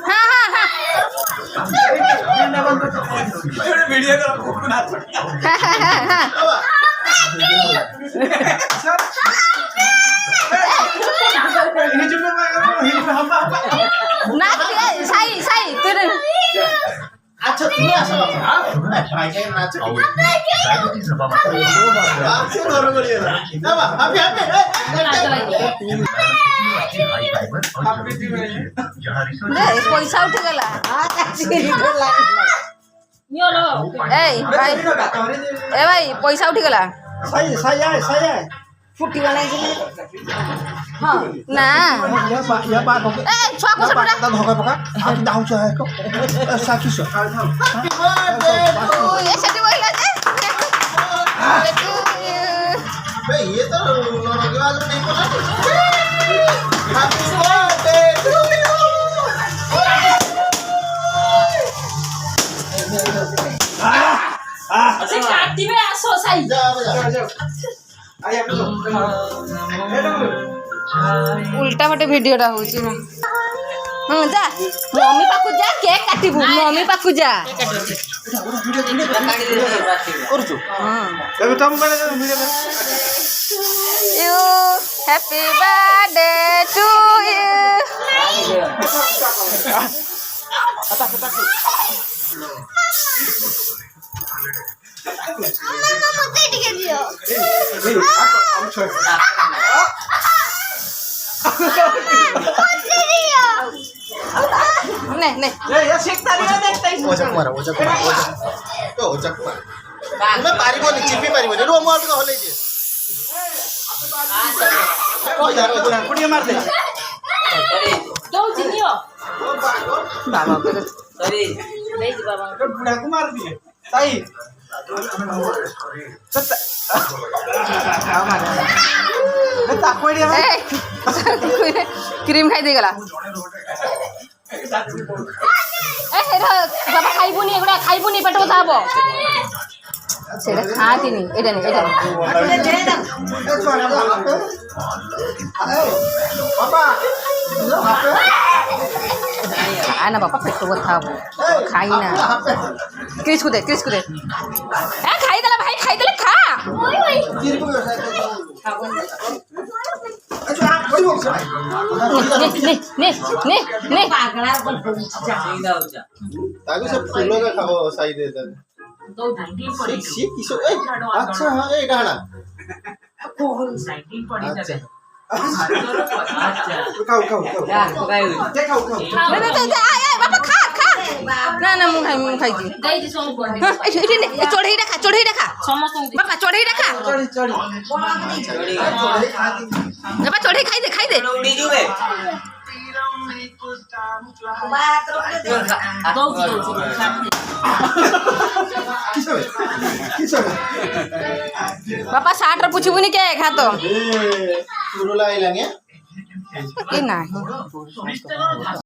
हाँ हाँ हाँ वीडियो करो नाच साई साई तेरे अच्छा तुम्ही असं वापरा भाई काय नाच बरोबर येणार हॅपी पैसा उठी गला ए भाई पैसा उठी गला सही आहे फुटी गला हाँ ना या बात हो ए छुआ को सटा धोका पका आप दाऊ चाहे को साकी सो ये सटी बोला जे बे ये तो लगे वाला नहीं बोला हैप्पी बर्थडे टू अच्छा काटी में आसो साई जा उल्टा बटे वीडियोटा होची हाँ जा मम्मी पाखु जा केक काटिबू मम्मी पाखु जा करछु हाँ तबे तुम मैंने वीडियो में you happy birthday to you नहीं नहीं ये शिकता नहीं देखता ही ओजक मारा तो ओजक मारा तुम्हें पारी बोली चिपी पारी बोली रो मार को होले जे ओ यार कुड़िया मार दे दो जिनियो बाबा को सॉरी नहीं जी बाबा बुढ़ा को मार दिए सही क्रीम खाई देगला ए हेरा बाबा खाइबुनी एगुडा खाइबुनी पेट बथा हबो सेटा खातिनी एटा नि पापा आना बाबा पेट बथा हबो खाई ना क्रिस को दे ए खाई देला भाई खाई देला खा ने पागला बोल सीधा हो जा ताकि सब फूलों का खाओ सही दे दे दो ढंगी पड़ी सी किसो अच्छा हां ए गाना कोई साइकिल पड़ी अच्छा जाए अच्छा खाओ या खाई खाओ नहीं आय बाबा खा ना ना मुंह खाई दी गई जी सोम पड़ी एठी ने चढ़ई रखा समस्त बाबा चढ़ई रखा चढ़ी बाबा चढ़ई खाई दे उड़ी जुबे दो किसो बापा 60 रे पुछबुनी के खा तो ए सुरुला आइलानी कि नाही